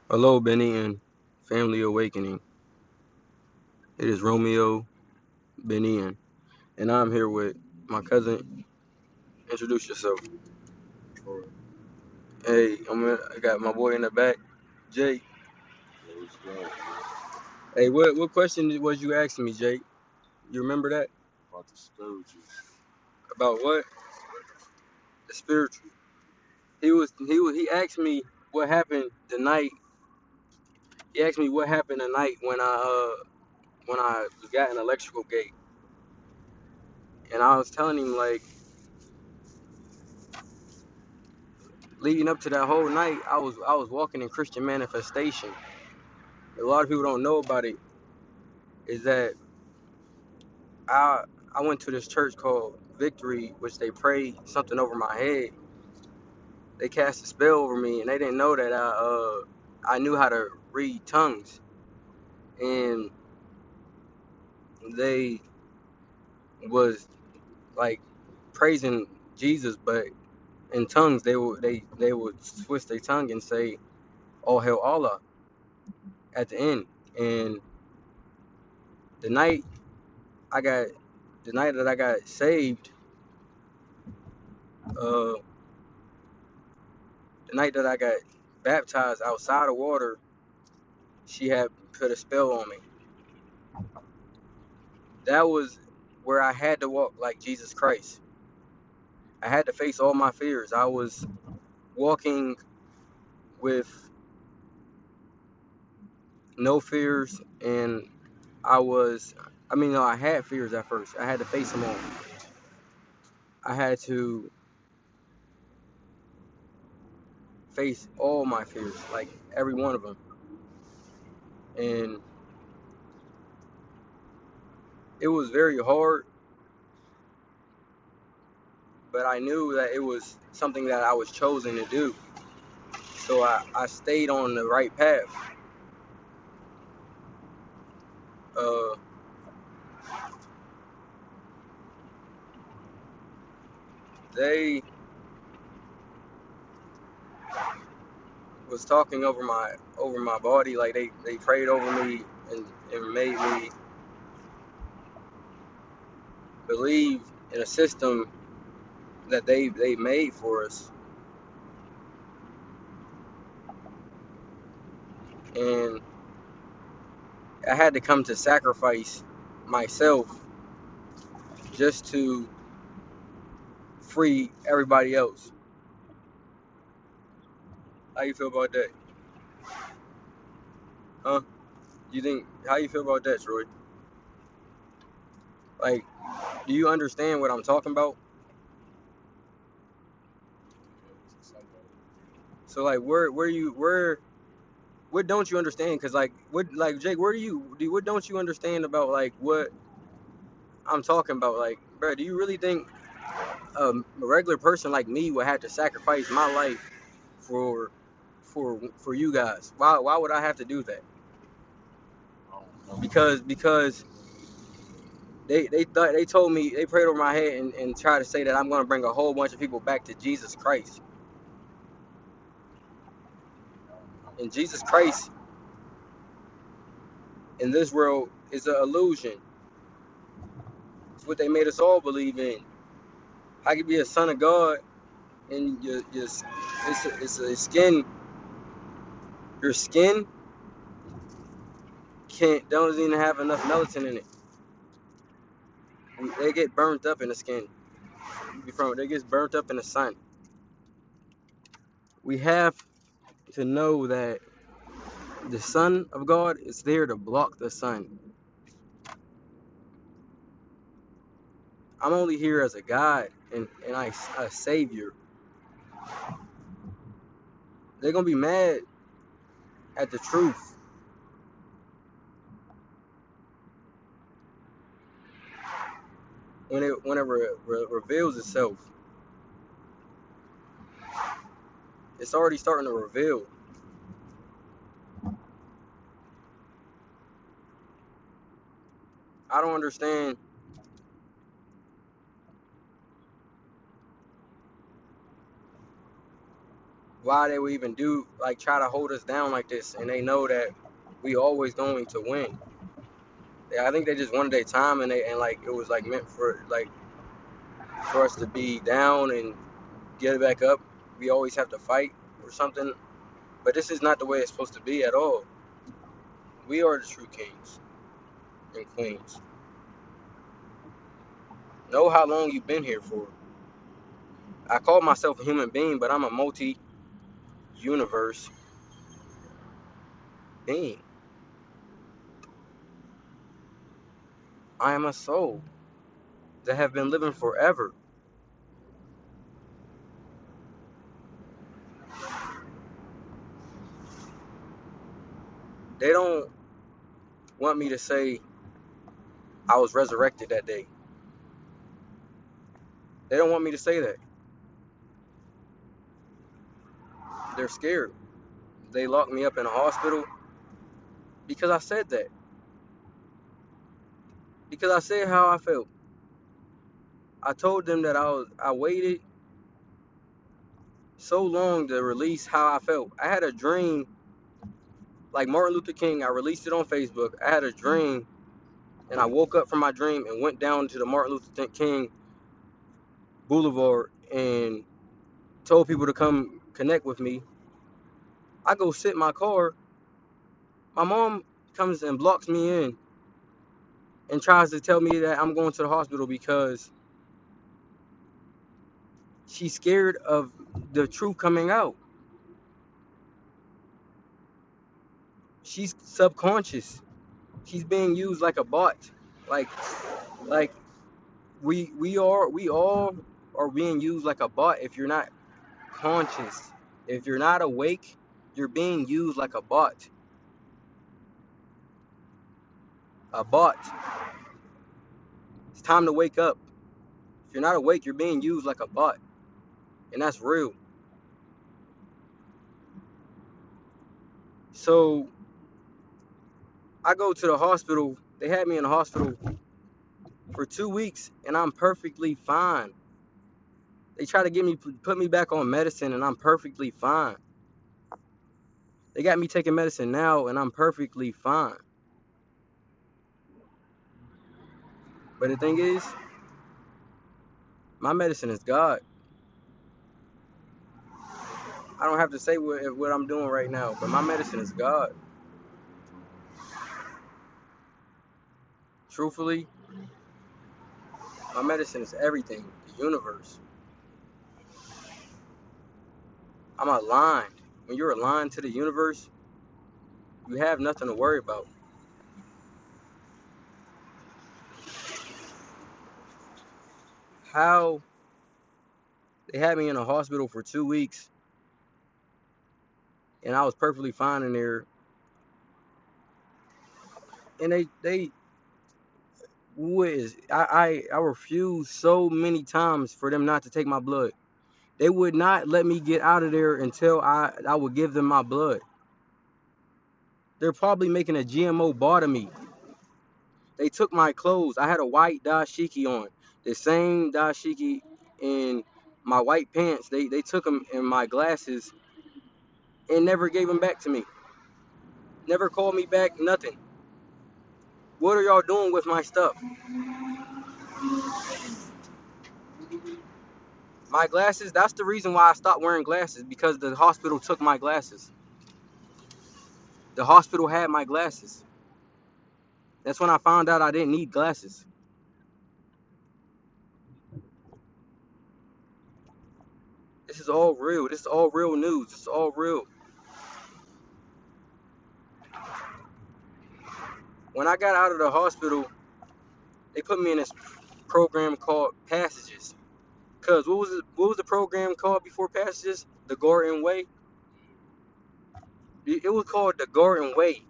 Hello, BeenEatin, Family Awakening. It is Romeo, BeenEatin, and I'm here with my cousin. Introduce yourself. Hey, I got my boy in the back, Jake. Hey, what question was you asking me, Jake? You remember that? About the spiritual. About what? The spiritual. He asked me what happened the night. He asked me what happened the night when I got an electrical gate, and I was telling him like leading up to that whole night, I was walking in Christian manifestation. A lot of people don't know about it is that I I went to this church called Victory, which they prayed something over my head. They cast a spell over me, and they didn't know that I knew how to read tongues, and they was like praising Jesus, but in tongues they would twist their tongue and say, "Oh hell Allah" at the end. And the night I got the night that I got saved, uh, the night that I got baptized outside of water, she had put a spell on me. That was where I had to walk like Jesus Christ. I had to face all my fears. I was walking with no fears, and no, I had fears at first. I had to face them all. I had to face all my fears, like every one of them. And it was very hard, but I knew that it was something that I was chosen to do. So I stayed on the right path. Uh, they was talking over my body, like they prayed over me and made me believe in a system that they made for us. And I had to come to sacrifice myself just to free everybody else. How you feel about that? Huh? You think how you feel about that, Troy? Like, do you understand what I'm talking about? So like where what don't you understand? Cause like like Jake, what don't you understand about like what I'm talking about? Like, bro, do you really think a regular person like me would have to sacrifice my life for for you guys? Why would I have to do that? Because they told me they prayed over my head and tried to say that I'm gonna bring a whole bunch of people back to Jesus Christ. And Jesus Christ in this world is an illusion. It's what they made us all believe in. How can you be a son of God and it's a skin your skin can't don't even have enough melatonin in it. They get burnt up in the skin. They get burnt up in the sun. We have to know that the Son of God is there to block the sun. I'm only here as a God and a savior. They're gonna be mad at the truth whenever it reveals itself. It's already starting to reveal. I don't understand. why they would even do like try to hold us down like this, and they know that we always going to win. Yeah, I think they just wanted their time, and like it was like meant for like for us to be down and get it back up. We always have to fight or something. But this is not the way it's supposed to be at all. We are the true kings and queens. Know how long you've been here for. I call myself a human being, but I'm a multi-universe being. I am a soul that have been living forever. They don't want me to say I was resurrected that day. They don't want me to say that. They're scared. They locked me up in a hospital because I said that. Because I said how I felt. I told them that I waited so long to release how I felt. I had a dream like Martin Luther King. I released it on Facebook. I had a dream, and I woke up from my dream and went down to the Martin Luther King Boulevard and told people to come connect with me. I go sit in my car. My mom comes and blocks me in and tries to tell me that I'm going to the hospital because she's scared of the truth coming out. She's subconscious. She's being used like a bot. Like like we all are being used like a bot if you're not conscious. If you're not awake, you're being used like a bot. A bot. It's time to wake up. If you're not awake, you're being used like a bot. And that's real. So I go to the hospital. They had me in the hospital for 2 weeks and I'm perfectly fine. They try to put me back on medicine and I'm perfectly fine. They got me taking medicine now and I'm perfectly fine. But the thing is, my medicine is God. I don't have to say what I'm doing right now, but my medicine is God. Truthfully, my medicine is everything, the universe. I'm aligned. When you're aligned to the universe, you have nothing to worry about. How they had me in a hospital for 2 weeks and I was perfectly fine in there. And they I refused so many times for them not to take my blood. They would not let me get out of there until I would give them my blood. They're probably making a GMO bar to me. They took my clothes. I had a white dashiki on. The same dashiki in my white pants. They took them in my glasses and never gave them back to me. Never called me back, nothing. What are y'all doing with my stuff? My glasses, that's the reason why I stopped wearing glasses, because the hospital took my glasses. The hospital had my glasses. That's when I found out I didn't need glasses. This is all real. This is all real news. This is all real. When I got out of the hospital, they put me in this program called Passages. Cause what was the program called before Passages? The Garden Way. It was called the Garden Way.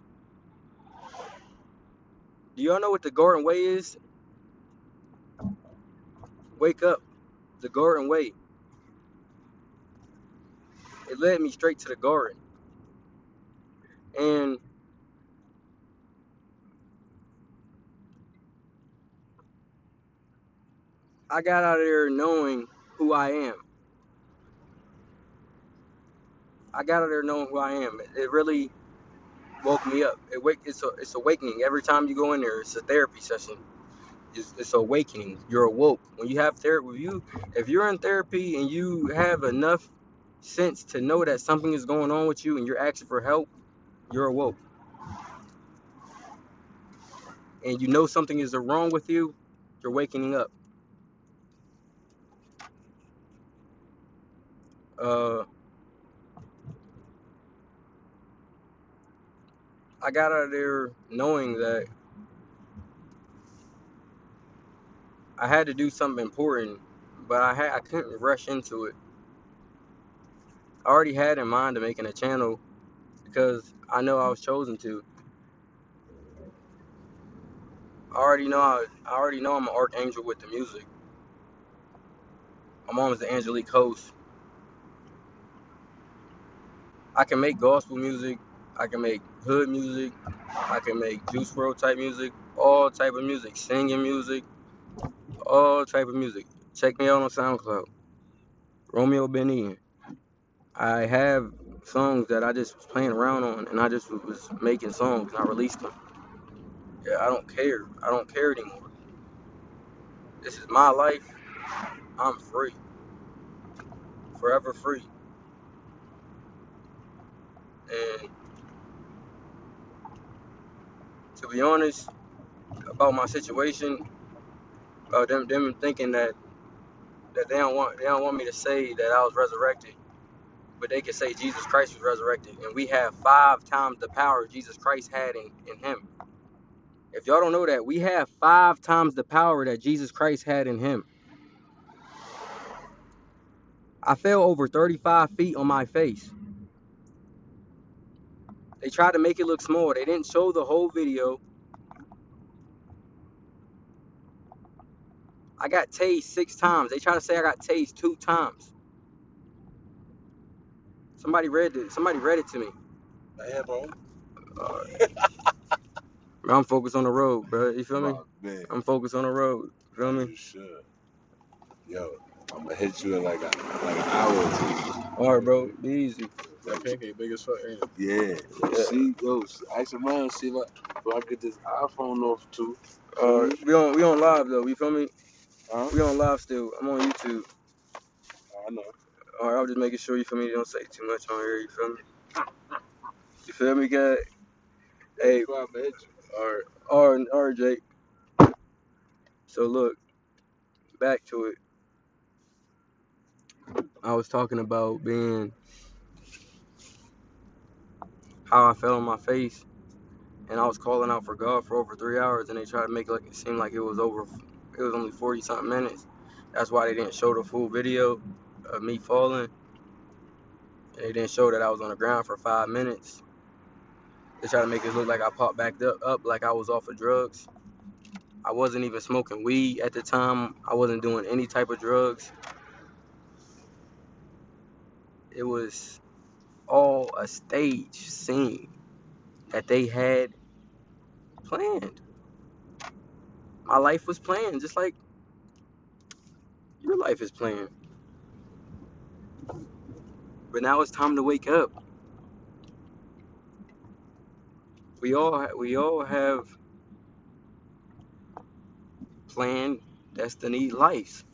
Do y'all know what the Garden Way is? Wake up. The Garden Way. It led me straight to the garden. And I got out of there knowing who I am. I got out of there knowing who I am. It really woke me up. It's awakening. Every time you go in there, it's a therapy session. It's awakening. You're awoke. When you have therapy, if you're in therapy and you have enough sense to know that something is going on with you and you're asking for help, you're awoke. And you know something is wrong with you, you're waking up. Uh, I got out of there knowing that I had to do something important, but I couldn't rush into it. I already had in mind to making a channel because I know I was chosen to. I already know I'm an archangel with the music. My mom is the angelic host. I can make gospel music. I can make hood music. I can make Juice WRLD type music. All type of music. Singing music. All type of music. Check me out on SoundCloud. Romeo BeenEatin. I have songs that I just was playing around on, and I just was making songs, and I released them. Yeah, I don't care. I don't care anymore. This is my life. I'm free. Forever free. And to be honest about my situation, them thinking that they don't want me to say that I was resurrected, but they can say Jesus Christ was resurrected, and we have 5 times the power Jesus Christ had in him. If y'all don't know that, we have 5 times the power that Jesus Christ had in him. I fell over 35 feet on my face. They tried to make it look small. They didn't show the whole video. I got tased 6 times. They try to say I got tased 2 times. Somebody read it to me. Yeah, bro. I'm focused on the road, bro. You feel me? Man. I'm focused on the road. You feel me? You should. Yo, I'm gonna hit you in like an hour or 2. All right, bro. Be easy. That pancake big as fuck, ain't it? Yeah. See, yo, ask your man, see if I get this iPhone off too. We on live though. You feel me? Huh? We on live still. I'm on YouTube. I know. All right, I'm just making sure you feel me. You don't say too much on here. You feel me? You feel me, guy? Hey. I'm gonna hit you. All right, Jake. So look, back to it. I was talking about how I fell on my face, and I was calling out for God for over 3 hours, and they tried to make it seem like it was only 40 something minutes. That's why they didn't show the full video of me falling, and they didn't show that I was on the ground for 5 minutes. They tried to make it look like I popped back up like I was off of drugs. I wasn't even smoking weed at the time. I wasn't doing any type of drugs. It was all a stage scene that they had planned. My life was planned, just like your life is planned. But now it's time to wake up. We all have planned destiny lives.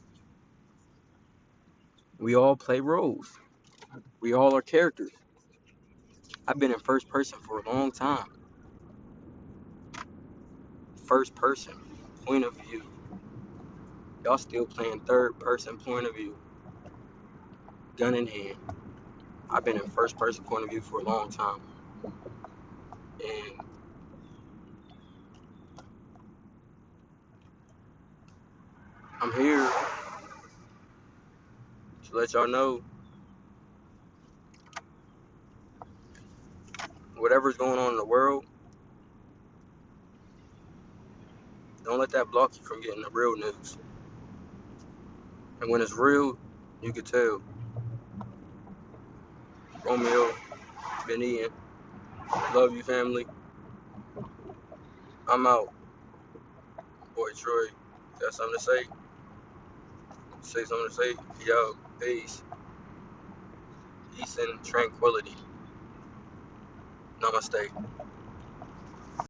We all play roles. We all are characters. I've been in first person for a long time. First person point of view. Y'all still playing third person point of view. Gun in hand. I've been in first person point of view for a long time. And I'm here to let y'all know whatever's going on in the world, don't let that block you from getting the real news. And when it's real, you can tell. Romeo, BeenEatin, love you, family. I'm out. Boy, Troy, got something to say? Say something to say? Yo, peace. peace and tranquility. Namaste.